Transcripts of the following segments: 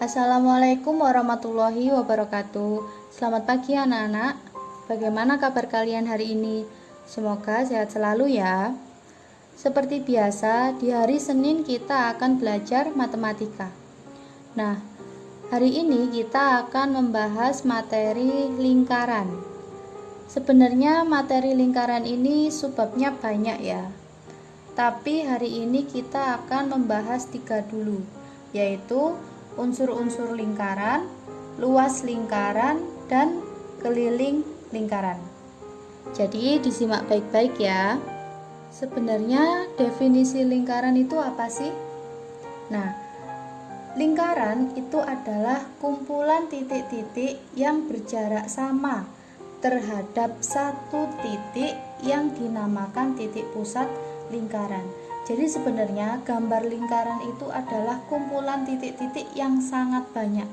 Assalamualaikum warahmatullahi wabarakatuh. Selamat pagi anak-anak. Bagaimana kabar kalian hari ini? Semoga sehat selalu ya. Seperti biasa, di hari Senin kita akan belajar matematika. Nah, hari ini kita akan membahas materi lingkaran. Sebenarnya materi lingkaran ini subbabnya banyak ya. Tapi hari ini kita akan membahas 3 dulu, yaitu unsur-unsur lingkaran, luas lingkaran, dan keliling lingkaran. Jadi disimak baik-baik ya. Sebenarnya definisi lingkaran itu apa sih? Nah, lingkaran itu adalah kumpulan titik-titik yang berjarak sama terhadap satu titik yang dinamakan titik pusat lingkaran. Jadi sebenarnya gambar lingkaran itu adalah kumpulan titik-titik yang sangat banyak.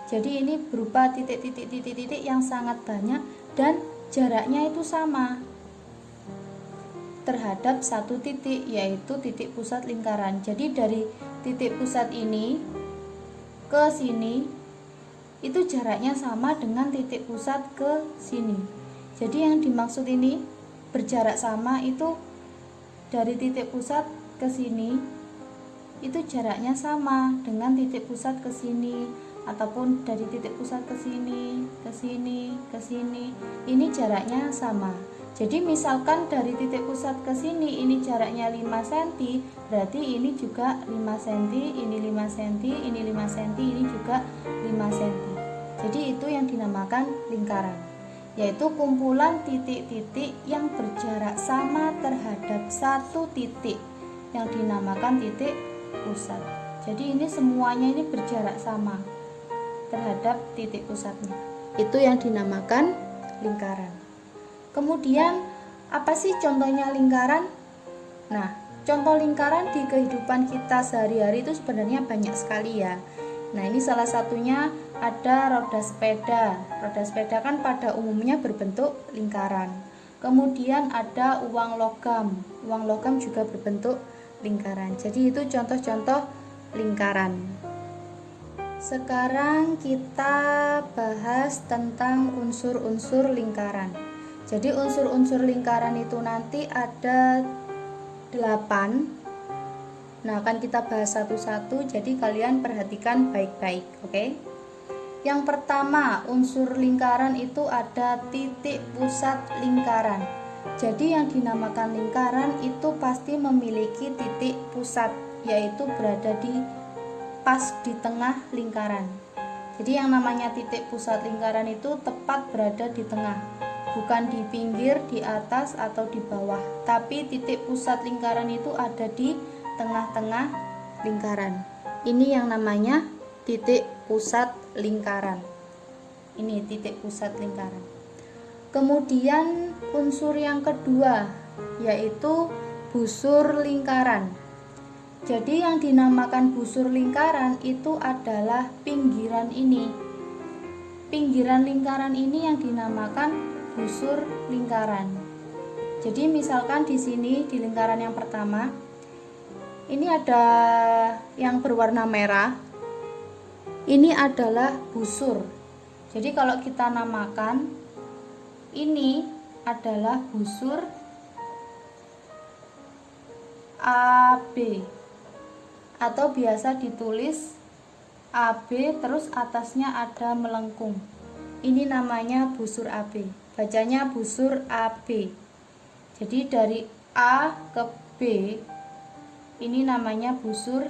Jadi ini berupa titik-titik yang sangat banyak dan jaraknya itu sama terhadap satu titik, yaitu titik pusat lingkaran. Jadi dari titik pusat ini ke sini itu jaraknya sama dengan titik pusat ke sini. Jadi yang dimaksud ini berjarak sama itu dari titik pusat ke sini itu jaraknya sama dengan titik pusat ke sini, ataupun dari titik pusat ke sini, ke sini, ke sini. Ini jaraknya sama. Jadi misalkan dari titik pusat ke sini ini jaraknya 5 cm, berarti ini juga 5 cm, ini 5 cm, ini 5 cm, ini juga 5 cm. Jadi itu yang dinamakan lingkaran, yaitu kumpulan titik-titik yang berjarak sama terhadap satu titik yang dinamakan titik pusat. Jadi ini semuanya ini berjarak sama terhadap titik pusatnya. Itu yang dinamakan lingkaran. Kemudian apa sih contohnya lingkaran? Nah, contoh lingkaran di kehidupan kita sehari-hari itu sebenarnya banyak sekali ya. Nah, ini salah satunya ada roda sepeda. Roda sepeda kan pada umumnya berbentuk lingkaran. Kemudian ada uang logam. Uang logam juga berbentuk lingkaran. Jadi itu contoh-contoh lingkaran. Sekarang kita bahas tentang unsur-unsur lingkaran. Jadi unsur-unsur lingkaran itu nanti ada 8. Nah, akan kita bahas satu-satu, jadi kalian perhatikan baik-baik, oke? Yang pertama, unsur lingkaran itu ada titik pusat lingkaran. Jadi yang dinamakan lingkaran itu pasti memiliki titik pusat, yaitu berada pas di tengah lingkaran. Jadi yang namanya titik pusat lingkaran itu tepat berada di tengah, bukan di pinggir, di atas, atau di bawah. Tapi titik pusat lingkaran itu ada di tengah-tengah lingkaran. Ini yang namanya titik pusat lingkaran. Ini titik pusat lingkaran. Kemudian unsur yang kedua yaitu busur lingkaran. Jadi yang dinamakan busur lingkaran itu adalah pinggiran ini. Pinggiran lingkaran ini yang dinamakan busur lingkaran. Jadi misalkan di sini di lingkaran yang pertama ini ada yang berwarna merah. Ini adalah busur. Jadi kalau kita namakan ini adalah busur AB, atau biasa ditulis AB terus atasnya ada melengkung. Ini namanya busur AB. Bacanya busur AB. Jadi dari A ke B ini namanya busur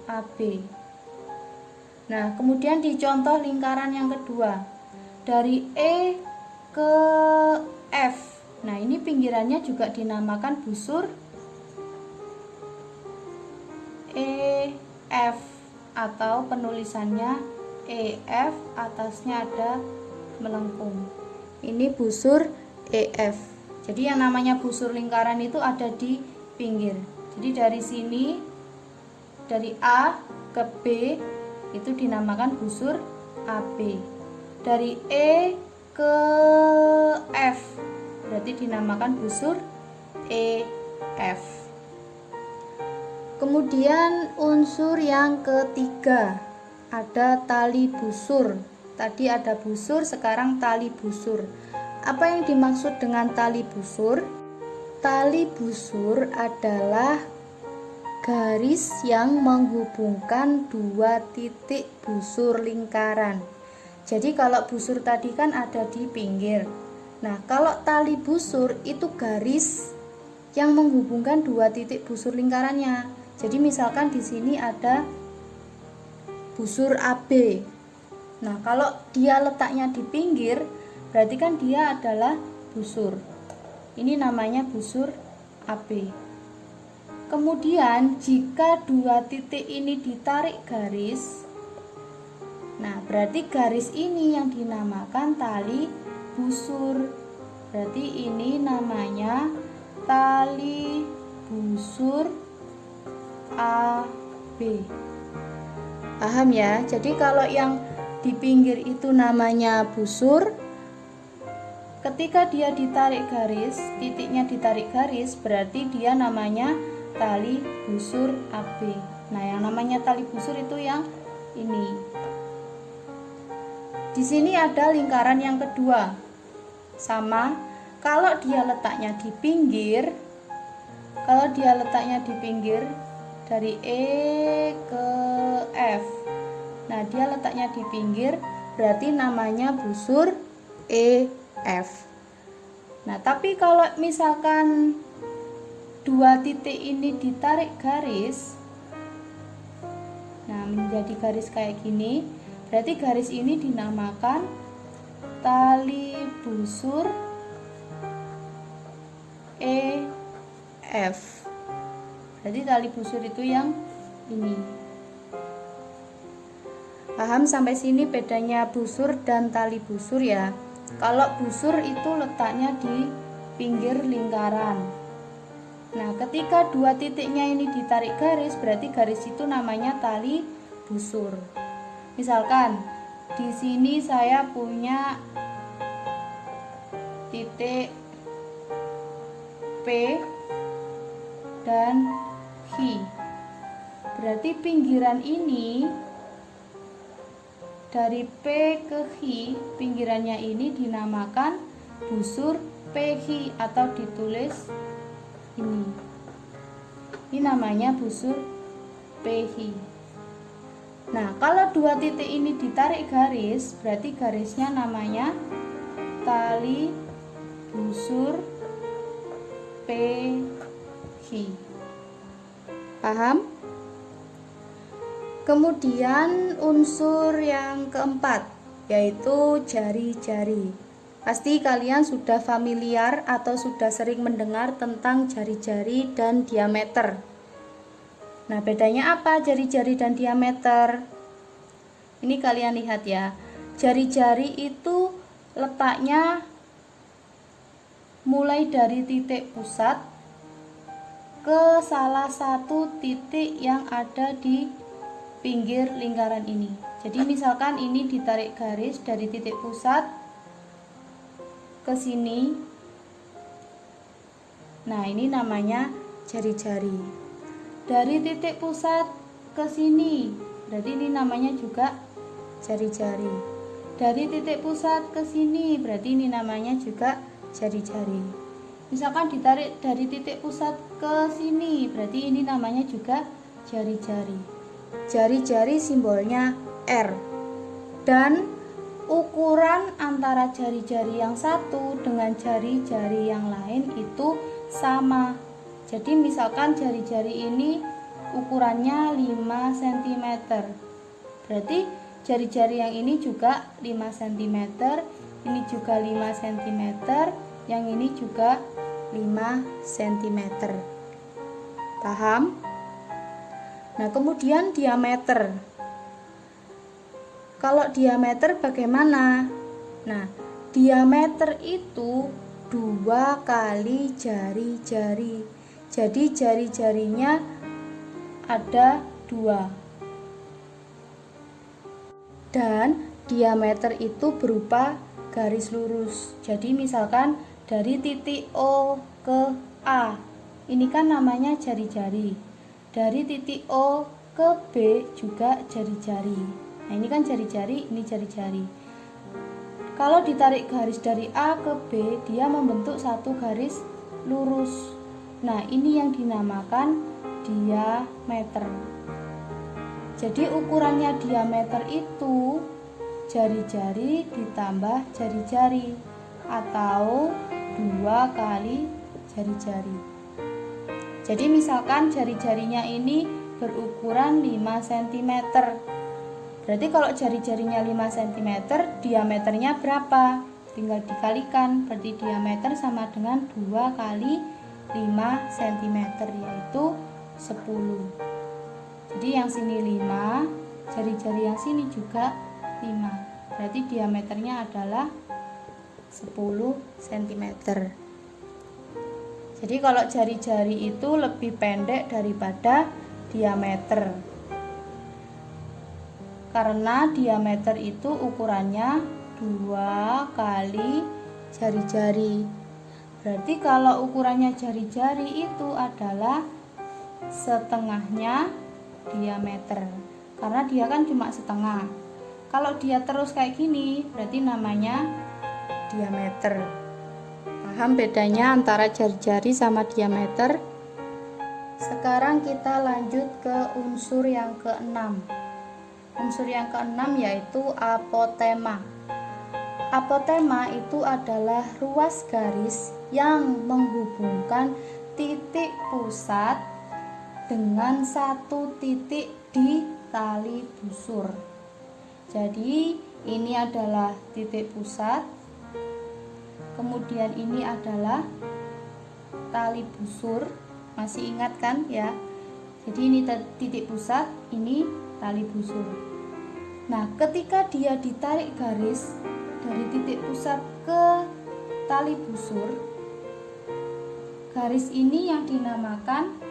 AB. Nah, kemudian di contoh lingkaran yang kedua, dari E ke F. Nah, ini pinggirannya juga dinamakan busur EF, atau penulisannya EF, atasnya ada melengkung. Ini busur EF. Jadi yang namanya busur lingkaran itu ada di pinggir. Jadi dari sini, dari A ke B itu dinamakan busur AB. Dari E ke F berarti dinamakan busur EF. Kemudian unsur yang ketiga ada tali busur. Tadi ada busur, sekarang tali busur. Apa yang dimaksud dengan tali busur? Tali busur adalah garis yang menghubungkan dua titik busur lingkaran. Jadi kalau busur tadi kan ada di pinggir. Nah, kalau tali busur itu garis yang menghubungkan dua titik busur lingkarannya. Jadi misalkan di sini ada busur AB. Nah, kalau dia letaknya di pinggir, berarti kan dia adalah busur. Ini namanya busur AB. Kemudian jika dua titik ini ditarik garis, nah berarti garis ini yang dinamakan tali busur. Berarti ini namanya tali busur AB. Paham ya? Jadi kalau yang di pinggir itu namanya busur, ketika dia ditarik garis, titiknya ditarik garis, berarti dia namanya tali busur AB. Nah, yang namanya tali busur itu yang ini. Di sini ada lingkaran yang kedua. Sama, kalau dia letaknya di pinggir, dari E ke F. Nah, dia letaknya di pinggir, berarti namanya busur EF. Nah, tapi kalau misalkan dua titik ini ditarik garis, nah menjadi garis kayak gini, berarti garis ini dinamakan tali busur EF. Berarti tali busur itu yang ini. Paham sampai sini bedanya busur dan tali busur ya? Kalau busur itu letaknya di pinggir lingkaran. Nah, ketika dua titiknya ini ditarik garis, berarti garis itu namanya tali busur. Misalkan di sini saya punya titik P dan Q. Berarti pinggiran ini dari P ke Q, pinggirannya ini dinamakan busur PQ atau ditulis ini. Ini namanya busur PQ. Nah, kalau dua titik ini ditarik garis, berarti garisnya namanya tali busur PQ. Paham? Kemudian unsur yang keempat, yaitu jari-jari. Pasti kalian sudah familiar atau sudah sering mendengar tentang jari-jari dan diameter. Nah, bedanya apa jari-jari dan diameter? Ini kalian lihat ya. Jari-jari itu letaknya mulai dari titik pusat ke salah satu titik yang ada di pinggir lingkaran ini. Jadi misalkan ini ditarik garis dari titik pusat ke sini. Nah, ini namanya jari-jari. Dari titik pusat ke sini, berarti ini namanya juga jari-jari. Dari titik pusat ke sini, berarti ini namanya juga jari-jari. Misalkan ditarik dari titik pusat ke sini, berarti ini namanya juga jari-jari. Jari-jari simbolnya R. Dan ukuran antara jari-jari yang satu dengan jari-jari yang lain itu sama. Jadi misalkan jari-jari ini ukurannya 5 cm. Berarti jari-jari yang ini juga 5 cm, ini juga 5 cm, yang ini juga 5 cm. Paham? Nah, kemudian diameter. Kalau diameter bagaimana? Nah, diameter itu 2 kali jari-jari. Jadi jari-jarinya ada 2. Dan diameter itu berupa garis lurus. Jadi misalkan dari titik O ke A, ini kan namanya jari-jari. Dari titik O ke B juga jari-jari. Nah, ini kan jari-jari, ini jari-jari. Kalau ditarik garis dari A ke B, dia membentuk satu garis lurus. Nah, ini yang dinamakan diameter. Jadi ukurannya diameter itu jari-jari ditambah jari-jari atau 2 kali jari-jari. Jadi misalkan jari-jarinya ini berukuran 5 cm. Berarti kalau jari-jarinya 5 cm, diameternya berapa? Tinggal dikalikan, berarti diameter sama dengan 2 kali 5 cm, yaitu 10. Jadi yang sini 5, jari-jari yang sini juga 5. Berarti diameternya adalah 10 cm. Jadi kalau jari-jari itu lebih pendek daripada diameter. Karena diameter itu ukurannya 2 kali jari-jari. Berarti kalau ukurannya jari-jari itu adalah setengahnya diameter. Karena dia kan cuma setengah. Kalau dia terus kayak gini, berarti namanya diameter. Paham bedanya antara jari-jari sama diameter? Sekarang kita lanjut ke unsur yang keenam. Unsur yang keenam yaitu apotema. Apotema itu adalah ruas garis yang menghubungkan titik pusat dengan satu titik di tali busur. Jadi ini adalah titik pusat, kemudian ini adalah tali busur. Masih ingat kan ya? Jadi ini titik pusat, ini tali busur. Nah, ketika dia ditarik garis dari titik pusat ke tali busur, garis ini yang dinamakan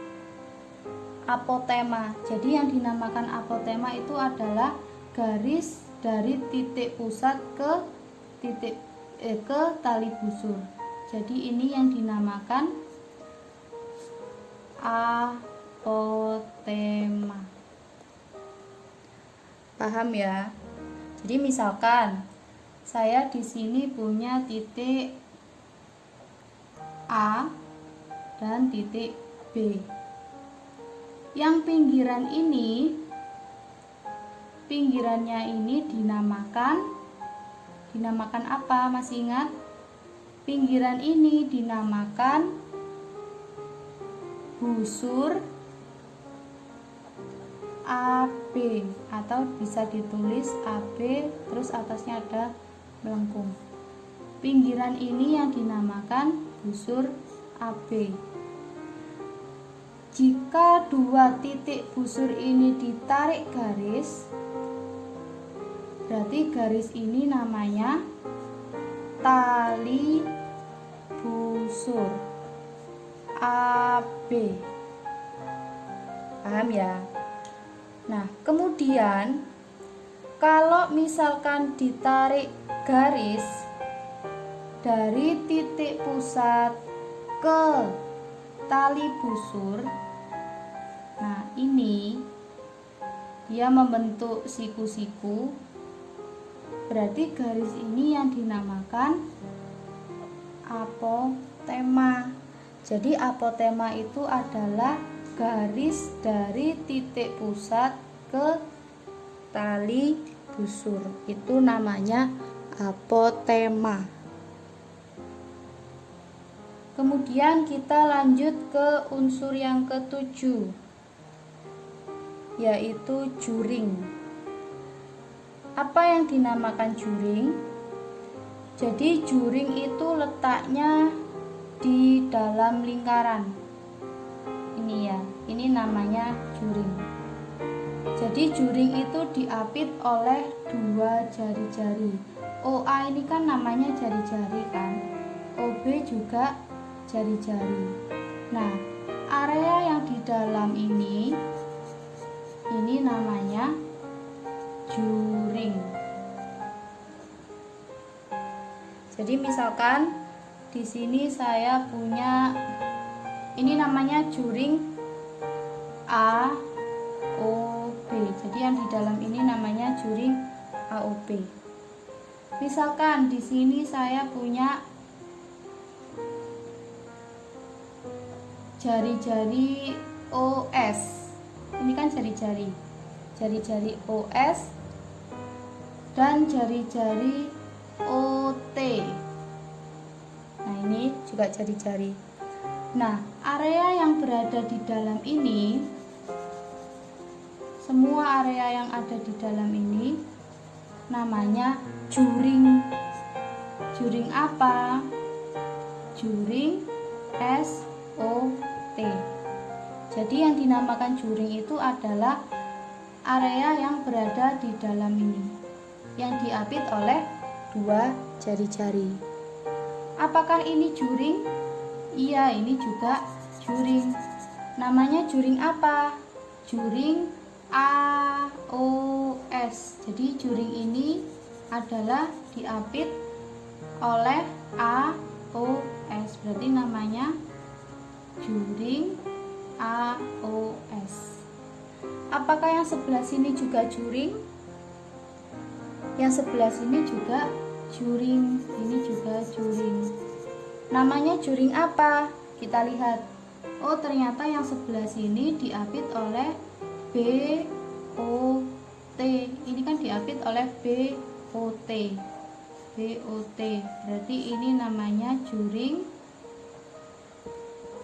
apotema. Jadi yang dinamakan apotema itu adalah garis dari titik pusat ke tali busur. Jadi ini yang dinamakan apotema. Paham ya? Jadi misalkan saya di sini punya titik A dan titik B. Yang pinggirannya ini dinamakan apa? Masih ingat? Pinggiran ini dinamakan busur AB atau bisa ditulis AB terus atasnya ada melengkung. Pinggiran ini yang dinamakan busur AB. Jika dua titik busur ini ditarik garis, berarti garis ini namanya tali busur AB. Paham ya? Nah, kemudian kalau misalkan ditarik garis dari titik pusat ke tali busur, nah ini dia membentuk siku-siku, berarti garis ini yang dinamakan apotema. Jadi apotema itu adalah garis dari titik pusat ke tali busur. Itu namanya apotema. Kemudian kita lanjut ke unsur yang ketujuh, yaitu juring. Apa yang dinamakan juring? Jadi juring itu letaknya di dalam lingkaran. Ini ya, ini namanya juring. Jadi juring itu diapit oleh dua jari-jari. OA ini kan namanya jari-jari kan, OB juga jari-jari. Nah, area yang di dalam ini namanya juring. Jadi misalkan di sini saya punya ini namanya juring A O B. Jadi yang di dalam ini namanya juring AOB. Misalkan di sini saya punya jari-jari OS. Ini kan jari-jari OS dan jari-jari OT. Nah, ini juga jari-jari. Nah, area yang berada di dalam ini, semua area yang ada di dalam ini namanya juring. Juring apa? Juring SOT. Jadi yang dinamakan juring itu adalah area yang berada di dalam ini, yang diapit oleh dua jari-jari. Apakah ini juring? Iya, ini juga juring. Namanya juring apa? Juring AOS. Jadi juring ini adalah diapit oleh AOS. Berarti namanya juring AOS. Apakah yang sebelah sini juga juring? Yang sebelah sini juga juring. Ini juga juring. Namanya juring apa? Kita lihat. Oh, ternyata yang sebelah sini diapit oleh BOT. Ini kan diapit oleh BOT. Berarti ini namanya juring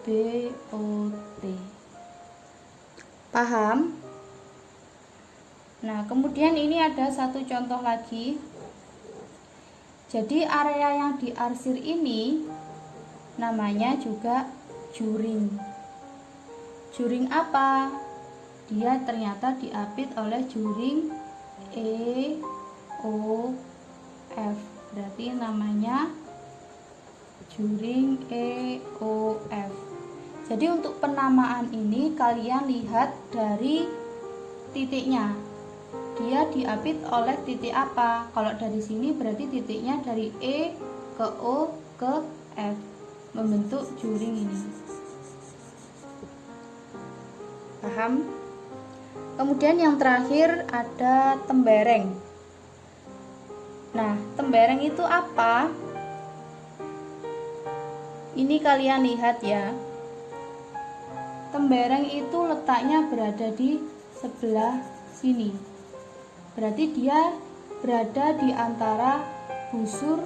BOT. Paham? Nah, kemudian ini ada satu contoh lagi. Jadi area yang diarsir ini namanya juga juring. Juring apa? Dia ternyata diapit oleh juring EOF. Berarti namanya juring EOF. Jadi untuk penamaan ini kalian lihat dari titiknya. Dia diapit oleh titik apa? Kalau dari sini berarti titiknya dari E ke O ke F, membentuk juring ini. Paham? Kemudian yang terakhir ada tembereng. Nah, tembereng itu apa? Ini kalian lihat ya. Tembereng itu letaknya berada di sebelah sini. Berarti dia berada di antara busur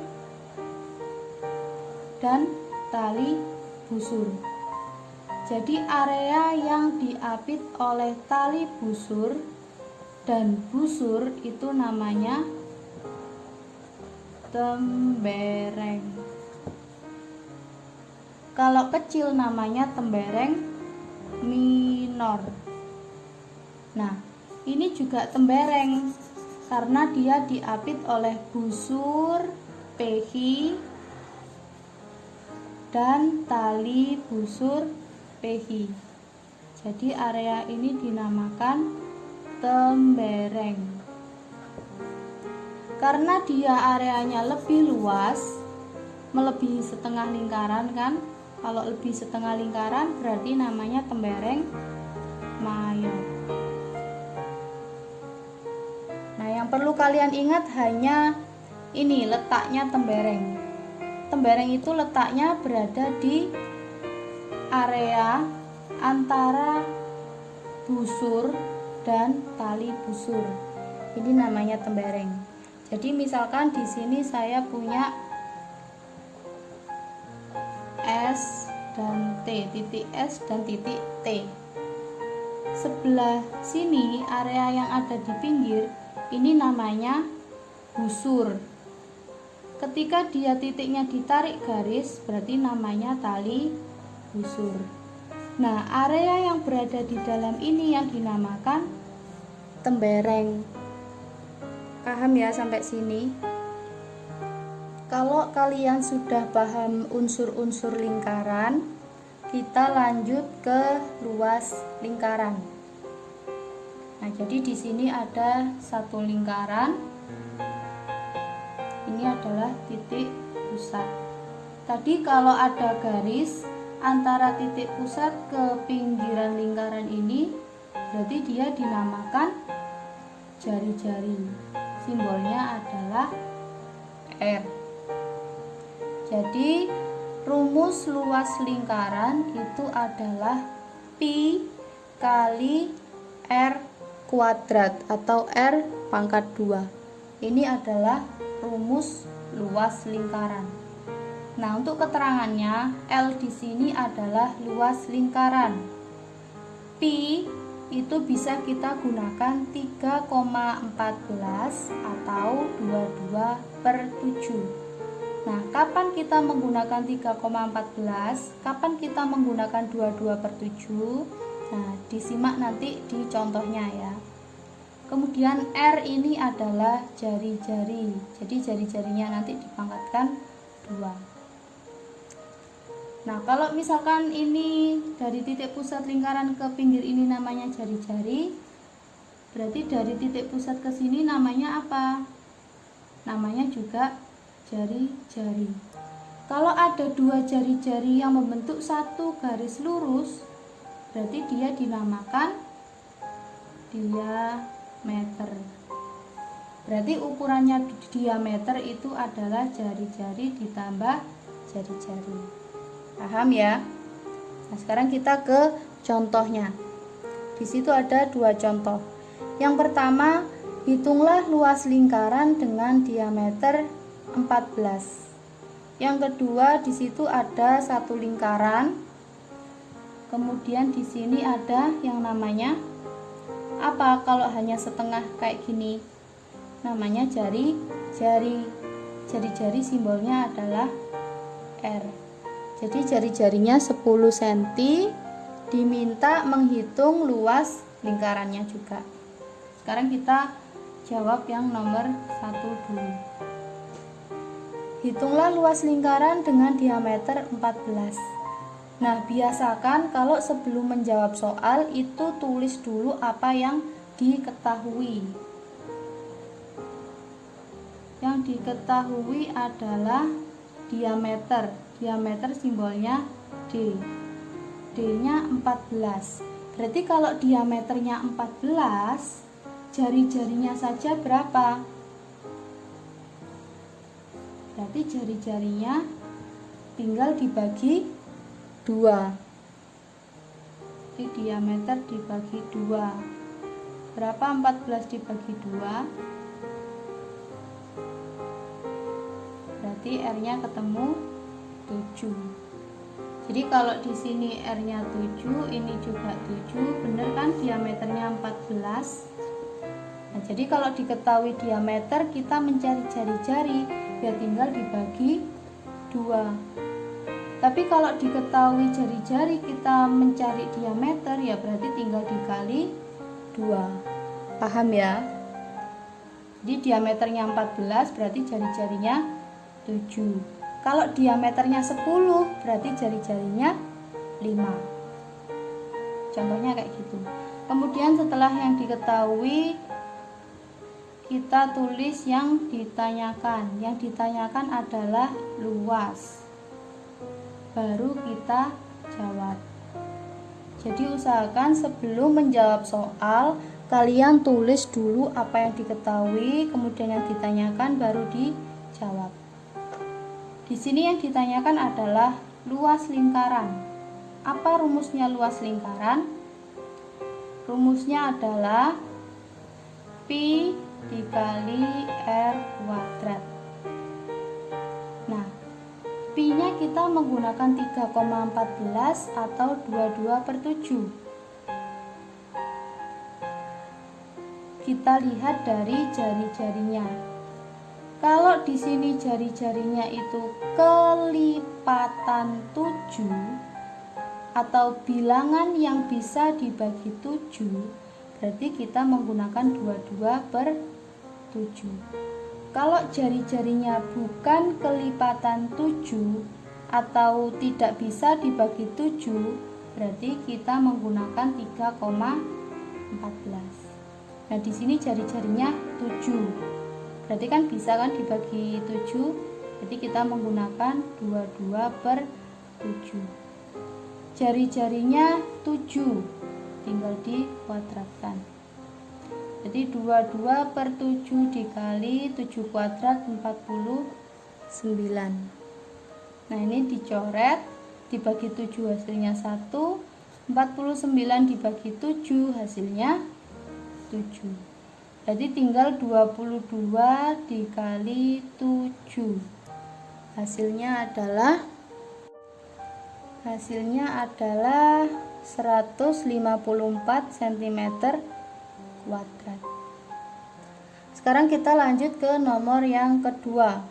dan tali busur. Jadi area yang diapit oleh tali busur dan busur itu namanya tembereng. Kalau kecil namanya tembereng minor. Nah, ini juga tembereng karena dia diapit oleh busur PH dan tali busur PH. Jadi area ini dinamakan tembereng. Karena dia areanya lebih luas, melebihi setengah lingkaran kan? Kalau lebih setengah lingkaran berarti namanya tembereng mayor. Nah, yang perlu kalian ingat hanya ini letaknya tembereng. Tembereng itu letaknya berada di area antara busur dan tali busur. Ini namanya tembereng. Jadi misalkan di sini saya punya S dan T, titik S dan titik T. Sebelah sini area yang ada di pinggir ini namanya busur. Ketika dia titiknya ditarik garis berarti namanya tali busur. Nah, area yang berada di dalam ini yang dinamakan tembereng. Paham ya sampai sini? Kalau kalian sudah paham unsur-unsur lingkaran, kita lanjut ke luas lingkaran. Nah, jadi di sini ada satu lingkaran. Ini adalah titik pusat. Tadi kalau ada garis antara titik pusat ke pinggiran lingkaran ini, berarti dia dinamakan jari-jari. Simbolnya adalah R. Jadi rumus luas lingkaran itu adalah pi kali R kuadrat atau R pangkat 2. Ini adalah rumus luas lingkaran. Nah, untuk keterangannya, L di sini adalah luas lingkaran. Pi itu bisa kita gunakan 3,14 atau 22/7. Nah, kapan kita menggunakan 3,14? Kapan kita menggunakan 22/7? Nah, disimak nanti di contohnya ya. Kemudian R ini adalah jari-jari. Jadi jari-jarinya nanti dipangkatkan 2. Nah, kalau misalkan ini dari titik pusat lingkaran ke pinggir ini namanya jari-jari, berarti dari titik pusat ke sini namanya apa? Namanya juga jari-jari. Kalau ada 2 jari-jari yang membentuk satu garis lurus, berarti dia dinamakan diameter. Berarti ukurannya diameter itu adalah jari-jari ditambah jari-jari. Paham ya? Nah, sekarang kita ke contohnya. Di situ ada 2 contoh. Yang pertama, hitunglah luas lingkaran dengan diameter 14. Yang kedua, di situ ada satu lingkaran. Kemudian di sini ada yang namanya apa kalau hanya setengah kayak gini? Namanya jari-jari. Jari-jari simbolnya adalah R. Jadi jari-jarinya 10 cm, diminta menghitung luas lingkarannya juga. Sekarang kita jawab yang nomor 1 dulu. Hitunglah luas lingkaran dengan diameter 14. Nah, biasakan kalau sebelum menjawab soal itu tulis dulu apa yang diketahui. Yang diketahui adalah diameter. Diameter simbolnya D. D-nya 14. Berarti kalau diameternya 14, jari-jarinya saja berapa? Berarti jari-jarinya tinggal dibagi 2. Jadi diameter dibagi 2. Berapa 14 dibagi 2? Berarti R-nya ketemu 7. Jadi kalau di sini R-nya 7, ini juga 7, bener kan diameternya 14. Nah, jadi kalau diketahui diameter, kita mencari jari-jari, ya tinggal dibagi 2. Tapi kalau diketahui jari-jari, kita mencari diameter, ya berarti tinggal dikali 2. Paham ya? Jadi diameternya 14, berarti jari-jarinya 7. Kalau diameternya 10, berarti jari-jarinya 5. Contohnya kayak gitu. Kemudian setelah yang diketahui, kita tulis yang ditanyakan. Yang ditanyakan adalah luas. Baru kita jawab. Jadi usahakan sebelum menjawab soal, kalian tulis dulu apa yang diketahui, kemudian yang ditanyakan baru dijawab. Di sini yang ditanyakan adalah luas lingkaran. Apa rumusnya luas lingkaran? Rumusnya adalah pi dikali R kuadrat. Nah, pi-nya kita menggunakan 3,14 atau 22/7. Kita lihat dari jari-jarinya. Kalau di sini jari-jarinya itu kelipatan 7 atau bilangan yang bisa dibagi 7, berarti kita menggunakan 22/7. Kalau jari-jarinya bukan kelipatan 7 atau tidak bisa dibagi 7, berarti kita menggunakan 3,14. Nah, di sini jari-jarinya 7. Berarti kan bisa kan dibagi 7, jadi kita menggunakan 22/7. Jari-jarinya 7, tinggal dikuadratkan. Jadi 22/7 dikali 7 kuadrat 49. Nah, ini dicoret, dibagi 7 hasilnya 1, 49 dibagi 7 hasilnya 7. Jadi tinggal 22 dikali 7. Hasilnya adalah 154 cm kuadrat. Sekarang kita lanjut ke nomor yang kedua.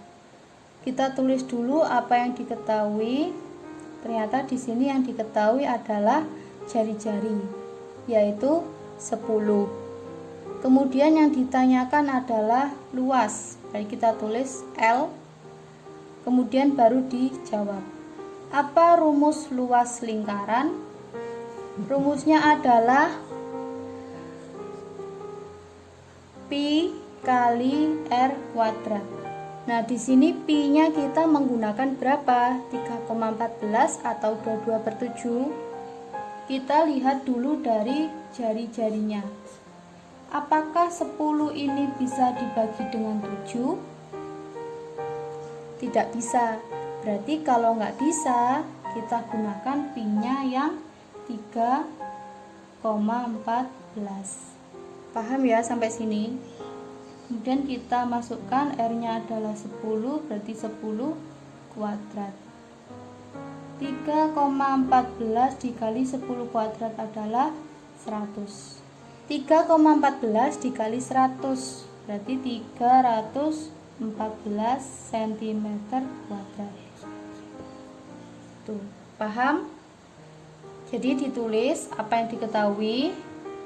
Kita tulis dulu apa yang diketahui. Ternyata di sini yang diketahui adalah jari-jari, yaitu 10. Kemudian yang ditanyakan adalah luas. Baik, kita tulis L. Kemudian baru dijawab. Apa rumus luas lingkaran? Rumusnya adalah pi kali r kuadrat. Nah, di sini pi-nya kita menggunakan berapa? 3,14 atau 22/7. Kita lihat dulu dari jari-jarinya. Apakah 10 ini bisa dibagi dengan 7? Tidak bisa. Berarti kalau nggak bisa, kita gunakan pi-nya yang 3,14. Paham ya sampai sini? Kemudian kita masukkan R-nya adalah 10, berarti 10 kuadrat. 3,14 dikali 10 kuadrat adalah 100. 3,14 dikali 100 berarti 314 cm kuadrat. Tuh, paham? Jadi ditulis apa yang diketahui,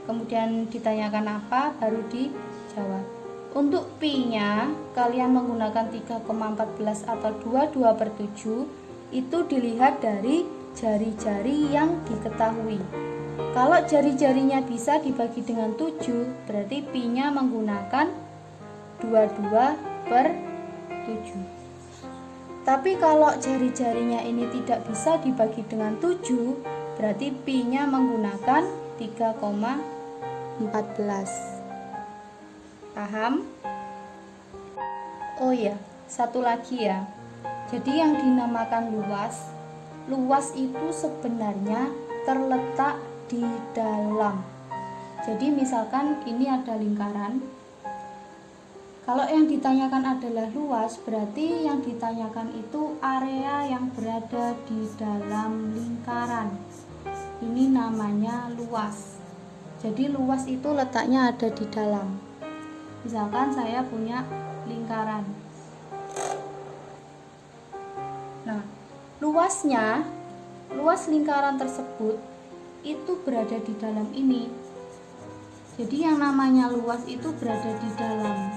kemudian ditanyakan apa, baru dijawab. Untuk pi-nya, kalian menggunakan 3,14 atau 22/7, itu dilihat dari jari-jari yang diketahui. Kalau jari-jarinya bisa dibagi dengan 7, berarti pi-nya menggunakan 22/7. Tapi kalau jari-jarinya ini tidak bisa dibagi dengan 7, berarti pi-nya menggunakan 3,14. Paham? Oh ya, satu lagi ya. Jadi yang dinamakan luas itu sebenarnya terletak di dalam. Jadi misalkan ini ada lingkaran. Kalau yang ditanyakan adalah luas, berarti yang ditanyakan itu area yang berada di dalam lingkaran. Ini namanya luas. Jadi luas itu letaknya ada di dalam. Misalkan saya punya lingkaran. Nah, luas lingkaran tersebut itu berada di dalam ini. Jadi yang namanya luas itu berada di dalam.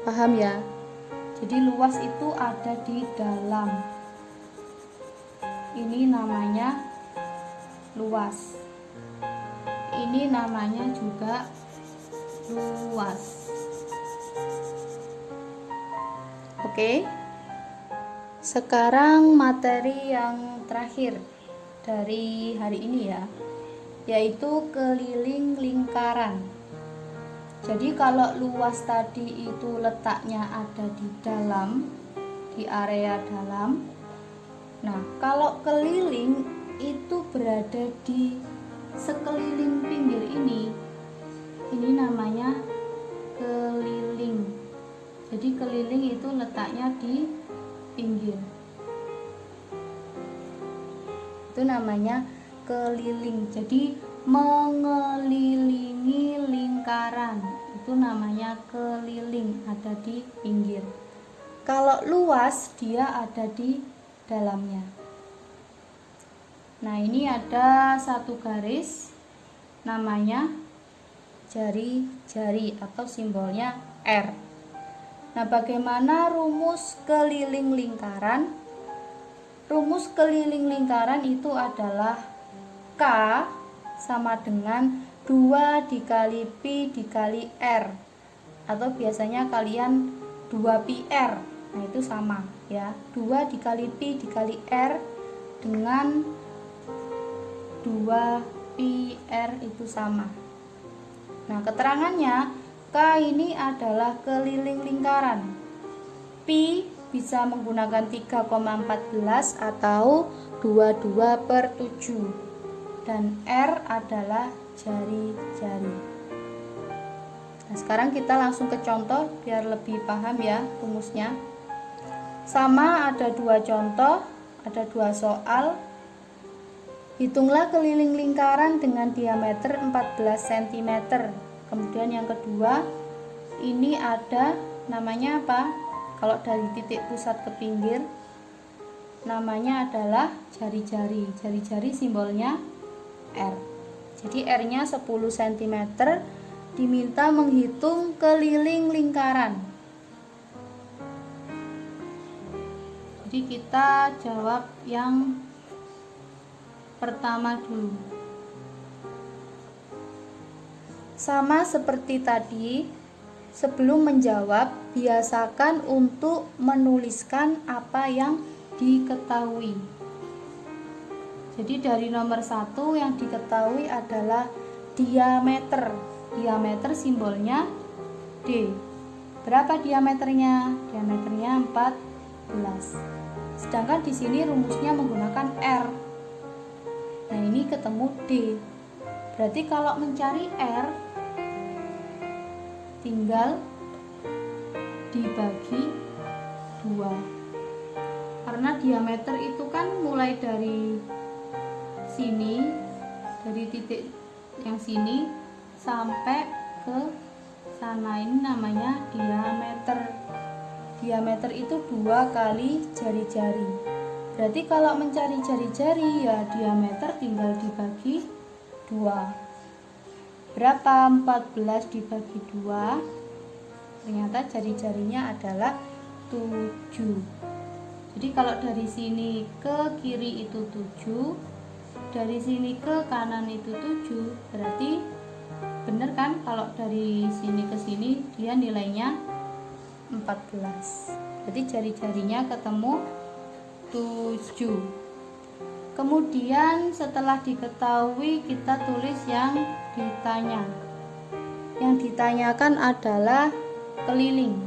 Paham ya? Jadi luas itu ada di dalam. Ini namanya luas. Ini namanya juga luas. Oke. Sekarang materi yang terakhir dari hari ini ya, yaitu keliling lingkaran. Jadi kalau luas tadi itu letaknya ada di dalam, di area dalam. Nah, kalau keliling itu berada di sekeliling pinggir ini namanya keliling. Jadi keliling itu letaknya di pinggir, itu namanya keliling. Jadi mengelilingi lingkaran itu namanya keliling, ada di pinggir. Kalau luas dia ada di dalamnya. Nah, ini ada satu garis namanya jari-jari atau simbolnya R. Nah, bagaimana rumus keliling lingkaran? Rumus keliling lingkaran itu adalah K sama dengan 2 dikali pi dikali R, atau biasanya kalian 2πr. Nah, itu sama ya, 2 dikali pi dikali R dengan 2 Pi R itu sama. Nah, keterangannya K ini adalah keliling lingkaran. Pi bisa menggunakan 3,14 atau 22/7. Dan R adalah jari-jari. Nah, sekarang kita langsung ke contoh biar lebih paham ya rumusnya. Sama, ada 2 contoh, ada 2 soal. Hitunglah keliling lingkaran dengan diameter 14 cm. Kemudian yang kedua, ini ada namanya apa? Kalau dari titik pusat ke pinggir, namanya adalah jari-jari. Jari-jari simbolnya R. Jadi R-nya 10 cm, diminta menghitung keliling lingkaran. Jadi kita jawab yang pertama dulu. Sama seperti tadi, sebelum menjawab, biasakan untuk menuliskan apa yang diketahui. Jadi dari nomor 1 yang diketahui adalah diameter. Diameter simbolnya D. Berapa diameternya? Diameternya 14. Sedangkan di sini rumusnya menggunakan R. Nah, ini ketemu D. Berarti kalau mencari R, tinggal dibagi 2. Karena diameter itu kan mulai dari sini, dari titik yang sini sampai ke sana, ini namanya diameter. Diameter itu 2 kali jari-jari. Berarti kalau mencari jari-jari ya diameter tinggal dibagi 2. Berapa 14 dibagi 2? Ternyata jari-jarinya adalah 7. Jadi kalau dari sini ke kiri itu 7, dari sini ke kanan itu 7, berarti benar kan kalau dari sini ke sini dia nilainya 14. Jadi jari-jarinya ketemu 7. Kemudian setelah diketahui kita tulis yang ditanya. Yang ditanyakan adalah keliling.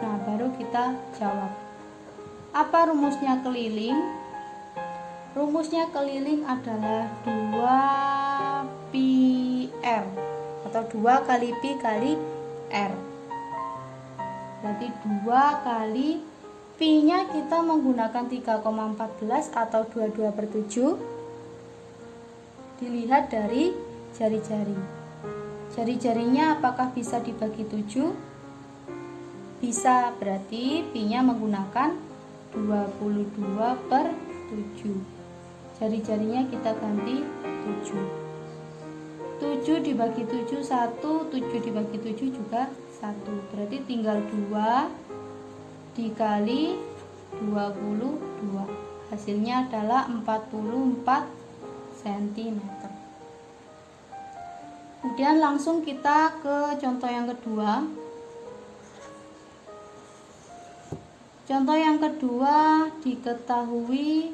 Nah, baru kita jawab. Apa rumusnya keliling? Rumusnya keliling adalah 2pi R atau 2 kali pi kali R. Berarti 2 kali pi-nya kita menggunakan 3,14 atau 22/7. Dilihat dari jari-jari. Jari-jarinya apakah bisa dibagi 7? Bisa, berarti pi-nya menggunakan 22/7. Jari-jarinya kita ganti 7. 7 dibagi 7 1, 7 dibagi 7 juga 1. Berarti tinggal 2 dikali 22. Hasilnya adalah 44 cm. Kemudian langsung kita ke contoh yang kedua. Contoh yang kedua, diketahui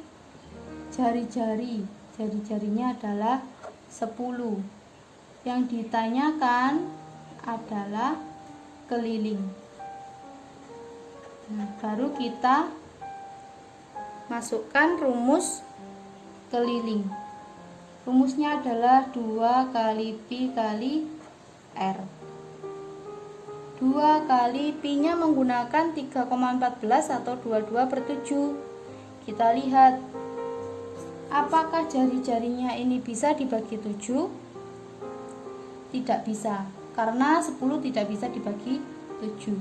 jari-jari. Jari-jarinya adalah 10. Yang ditanyakan adalah keliling. Nah, baru kita masukkan rumus keliling. Rumusnya adalah 2 kali pi kali R. 2 kali pi-nya menggunakan 3,14 atau 22/7. Kita lihat apakah jari-jarinya ini bisa dibagi 7? Tidak bisa, karena 10 tidak bisa dibagi 7.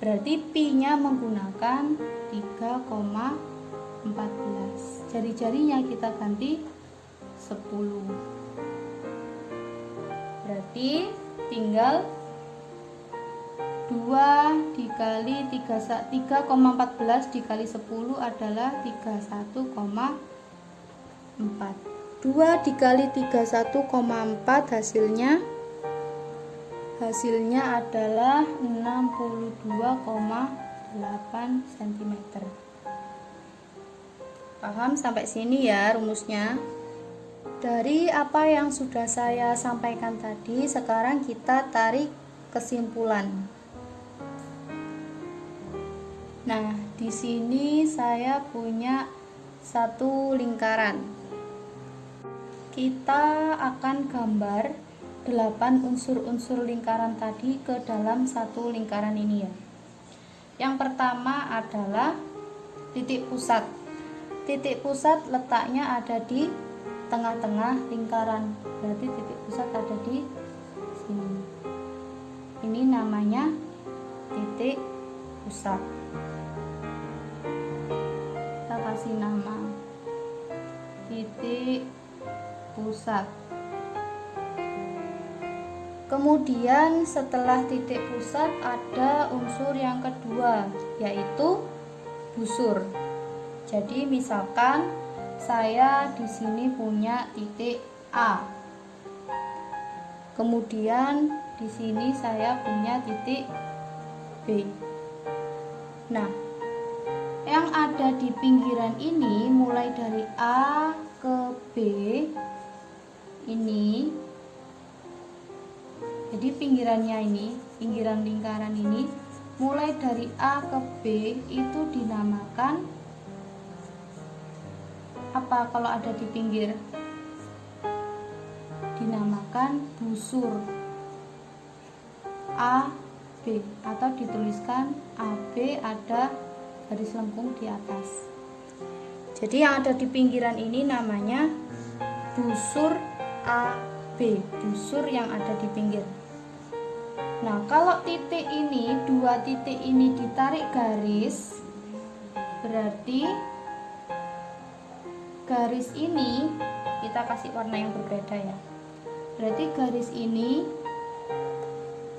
Berarti pi-nya menggunakan 3,14. Jari-jarinya kita ganti 10. Berarti tinggal 2 dikali 3,14 dikali 10 adalah 31,4. 2 dikali 31,4 hasilnya adalah 62,8 cm. Paham sampai sini ya rumusnya? Dari apa yang sudah saya sampaikan tadi, sekarang kita tarik kesimpulan. Nah, di sini saya punya satu lingkaran. Kita akan gambar 8 unsur-unsur lingkaran tadi ke dalam satu lingkaran ini ya. Yang pertama adalah titik pusat. Titik pusat letaknya ada di tengah-tengah lingkaran. Berarti titik pusat ada di sini. Ini namanya titik pusat. Kita kasih nama titik pusat. Kemudian setelah titik pusat ada unsur yang kedua, yaitu busur. Jadi misalkan saya di sini punya titik A. Kemudian di sini saya punya titik B. Nah, yang ada di pinggiran ini mulai dari A ke B ini. Jadi pinggirannya ini, pinggiran lingkaran ini mulai dari A ke B itu dinamakan apa kalau ada di pinggir? Dinamakan busur AB atau dituliskan AB ada garis lengkung di atas. Jadi yang ada di pinggiran ini namanya busur AB, busur yang ada di pinggir. Nah, kalau titik ini, dua titik ini ditarik garis, berarti garis ini kita kasih warna yang berbeda ya. Berarti garis ini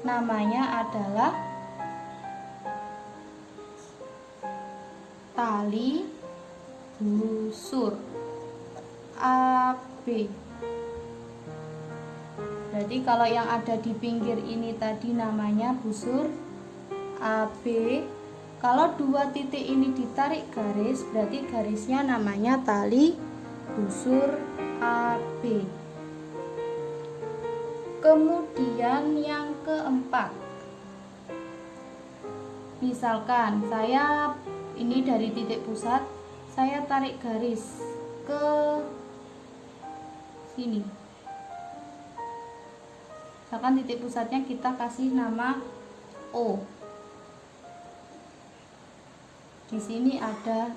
namanya adalah tali busur AB. Berarti kalau yang ada di pinggir ini tadi namanya busur AB. Kalau dua titik ini ditarik garis, berarti garisnya namanya tali busur AB. Kemudian yang keempat, misalkan saya ini dari titik pusat, saya tarik garis ke sini. Misalkan titik pusatnya kita kasih nama O. Di sini ada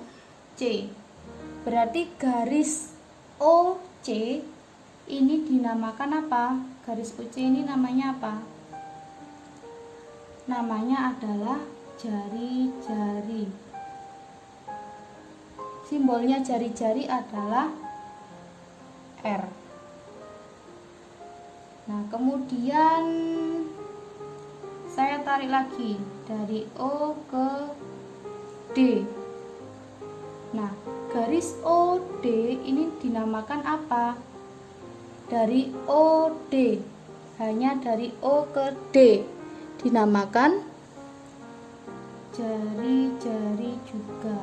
C. Berarti garis OC ini dinamakan apa? Garis OC ini namanya apa? Namanya adalah jari-jari. Simbolnya jari-jari adalah R. Nah, kemudian saya tarik lagi dari O ke D. Nah, garis OD ini dinamakan apa? Dari OD, hanya dari O ke D dinamakan jari-jari juga.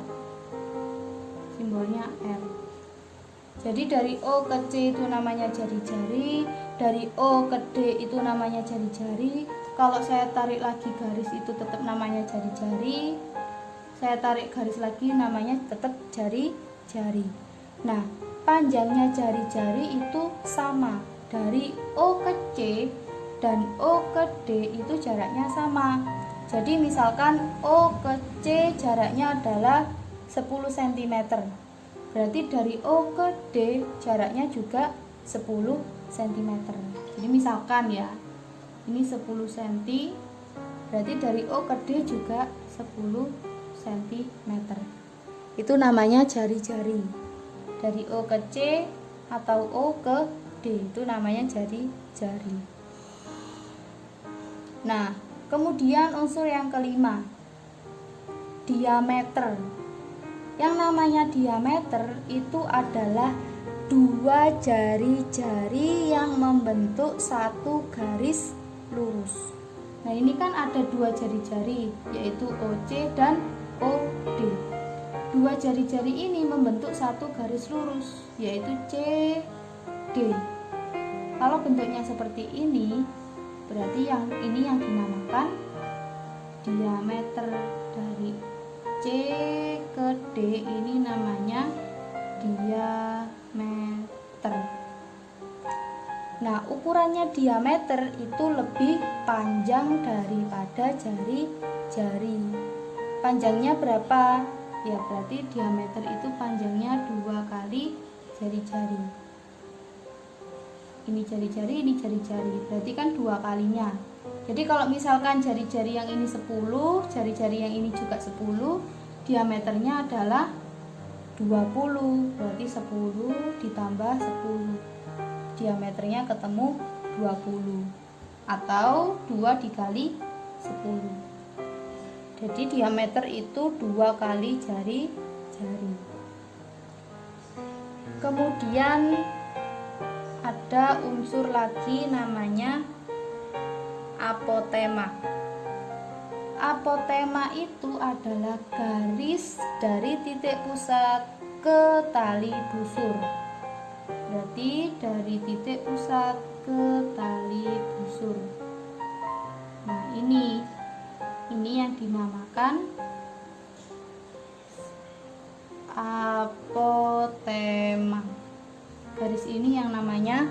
Simbolnya R. Jadi dari O ke C itu namanya jari-jari, dari O ke D itu namanya jari-jari. Kalau saya tarik lagi garis itu tetap namanya jari-jari. Saya tarik garis lagi namanya tetap jari-jari. Nah, panjangnya jari-jari itu sama. Dari O ke C dan O ke D itu jaraknya sama. Jadi misalkan O ke C jaraknya adalah 10 cm. Berarti dari O ke D jaraknya juga 10 cm. Jadi misalkan ya, ini 10 cm, berarti dari O ke D juga 10 cm. Itu namanya jari-jari. Dari O ke C atau O ke D itu namanya jari-jari. Nah, kemudian unsur yang kelima, diameter. Yang namanya diameter itu adalah dua jari-jari yang membentuk satu garis lurus. Nah, ini kan ada dua jari-jari, yaitu OC dan OD. Dua jari-jari ini membentuk satu garis lurus, yaitu C D. Kalau bentuknya seperti ini, berarti yang ini yang dinamakan diameter. Dari C ke D ini namanya diameter. Nah, ukurannya diameter itu lebih panjang daripada jari-jari. Panjangnya berapa? Ya, berarti diameter itu panjangnya 2 kali jari-jari. Ini jari-jari, ini jari-jari. Berarti kan 2 kalinya. Jadi kalau misalkan jari-jari yang ini 10, jari-jari yang ini juga 10, diameternya adalah 20. Berarti 10 ditambah 10. Diameternya ketemu 20 atau 2 dikali 10. Jadi diameter itu 2 kali jari-jari. Kemudian ada unsur lagi namanya apotema. Apotema itu adalah garis dari titik pusat ke tali busur. Berarti dari titik pusat ke tali busur. Nah, ini yang dinamakan apotema. Garis ini yang namanya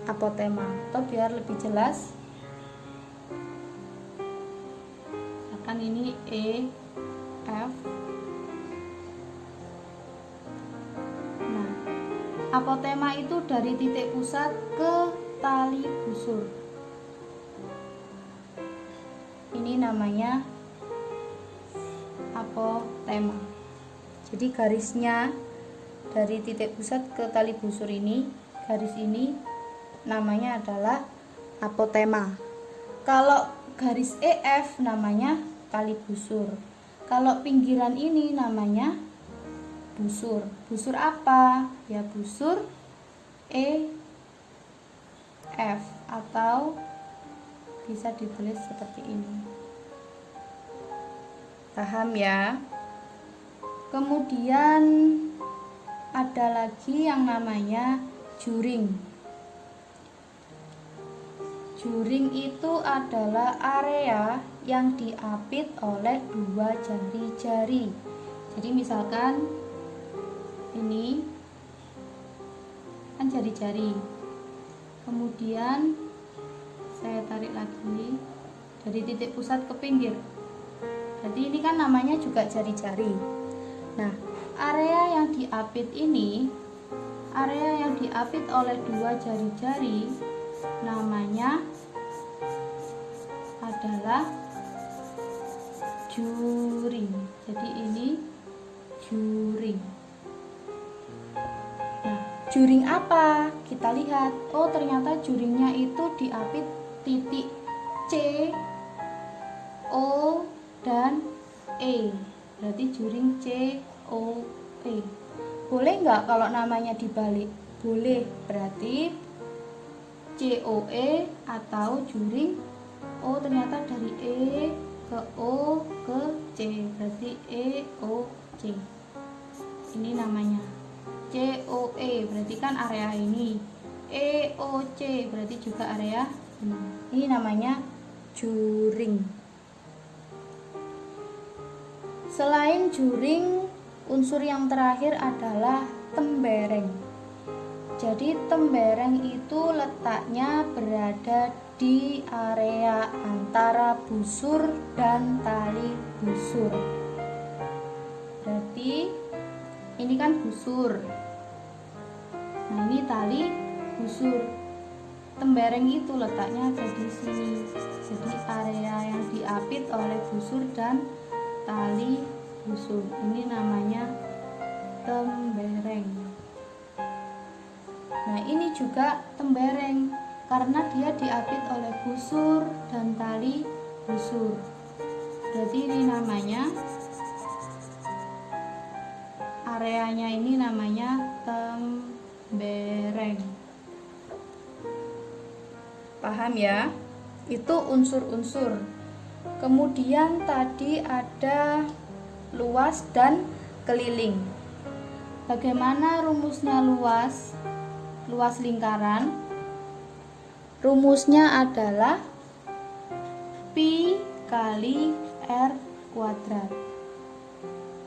apotema. Atau biar lebih jelas, misalkan ini E, F. Apotema itu dari titik pusat ke tali busur. Ini namanya apotema. Jadi garisnya dari titik pusat ke tali busur ini, garis ini namanya adalah apotema. Kalau garis EF namanya tali busur. Kalau pinggiran ini namanya busur. Busur apa? Ya, busur EF atau bisa ditulis seperti ini. Paham ya? Kemudian ada lagi yang namanya juring. Juring itu adalah area yang diapit oleh 2 jari-jari. Jadi misalkan ini kan jari-jari, kemudian saya tarik lagi dari titik pusat ke pinggir, berarti ini kan namanya juga jari-jari. Nah, area yang diapit ini, area yang diapit oleh 2 jari-jari namanya adalah juring. Jadi ini juring. Juring apa? Kita lihat. Oh, ternyata juringnya itu diapit titik C, O, dan E. Berarti juring C, O, E. Boleh nggak kalau namanya dibalik? Boleh. Berarti C, O, E atau juring O ternyata dari E ke O ke C. Berarti E, O, C. Ini namanya COE, berarti kan area ini. EOC berarti juga area ini. Ini namanya juring. Selain juring, unsur yang terakhir adalah tembereng. Jadi tembereng itu letaknya berada di area antara busur dan tali busur. Berarti ini kan busur. Nah, ini tali busur. Tembereng itu letaknya ada di sini. Jadi area yang diapit oleh busur dan tali busur. Ini namanya tembereng. Nah, ini juga tembereng karena dia diapit oleh busur dan tali busur. Berarti ini namanya, areanya ini namanya tembereng. Paham ya? Itu unsur-unsur. Kemudian tadi ada luas dan keliling. Bagaimana rumusnya luas? luas lingkaran, rumusnya adalah pi kali r kuadrat.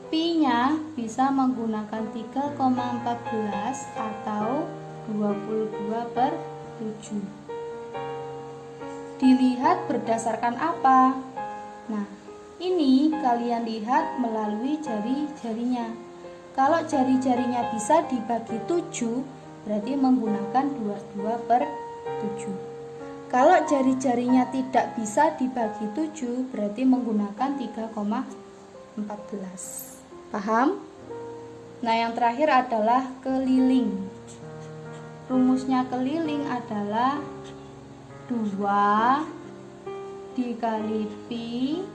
Pi-nya bisa menggunakan 3,14 atau 22/7. Dilihat berdasarkan apa? Nah, ini kalian lihat melalui jari-jarinya. Kalau jari-jarinya bisa dibagi 7, berarti menggunakan 22/7. Kalau jari-jarinya tidak bisa dibagi 7, berarti menggunakan 3,14. Paham? Nah, yang terakhir adalah keliling. Rumusnya keliling adalah 2 dikali pi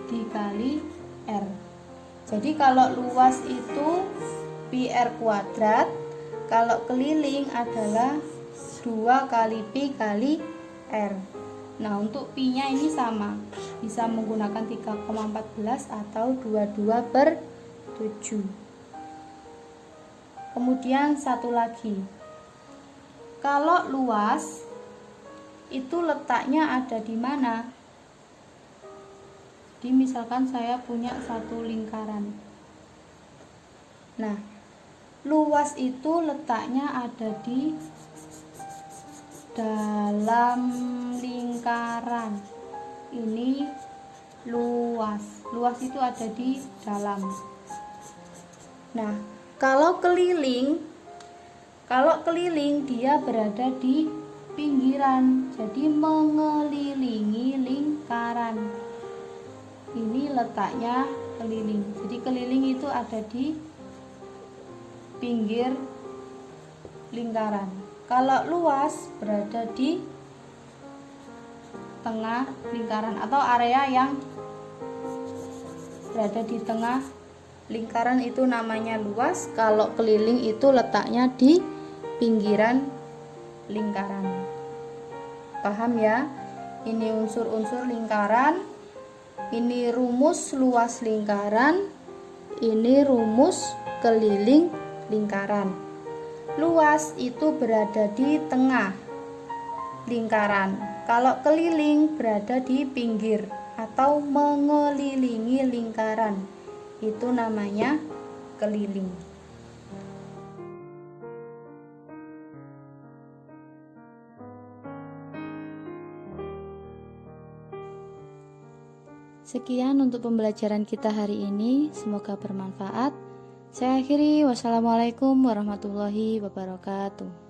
dikali r. Jadi kalau luas itu pi r kuadrat, kalau keliling adalah 2 kali pi kali r. Nah, untuk pi-nya ini sama, bisa menggunakan 3,14 atau 22/7. Kemudian satu lagi, kalau luas itu letaknya ada di mana? Jadi misalkan saya punya satu lingkaran. Nah, luas itu letaknya ada di dalam lingkaran. Ini luas. Luas itu ada di dalam. Nah, kalau keliling dia berada di pinggiran. Jadi mengelilingi lingkaran. Ini letaknya keliling. Jadi keliling itu ada di pinggir lingkaran. Kalau luas berada di tengah lingkaran atau area yang berada di tengah lingkaran itu namanya luas. Kalau keliling itu letaknya di pinggiran lingkaran. Paham ya? Ini unsur-unsur lingkaran, ini rumus luas lingkaran, ini rumus keliling lingkaran. Luas itu berada di tengah lingkaran. Kalau keliling berada di pinggir atau mengelilingi lingkaran. Itu namanya keliling. Sekian untuk pembelajaran kita hari ini, semoga bermanfaat. Saya akhiri, wassalamualaikum warahmatullahi wabarakatuh.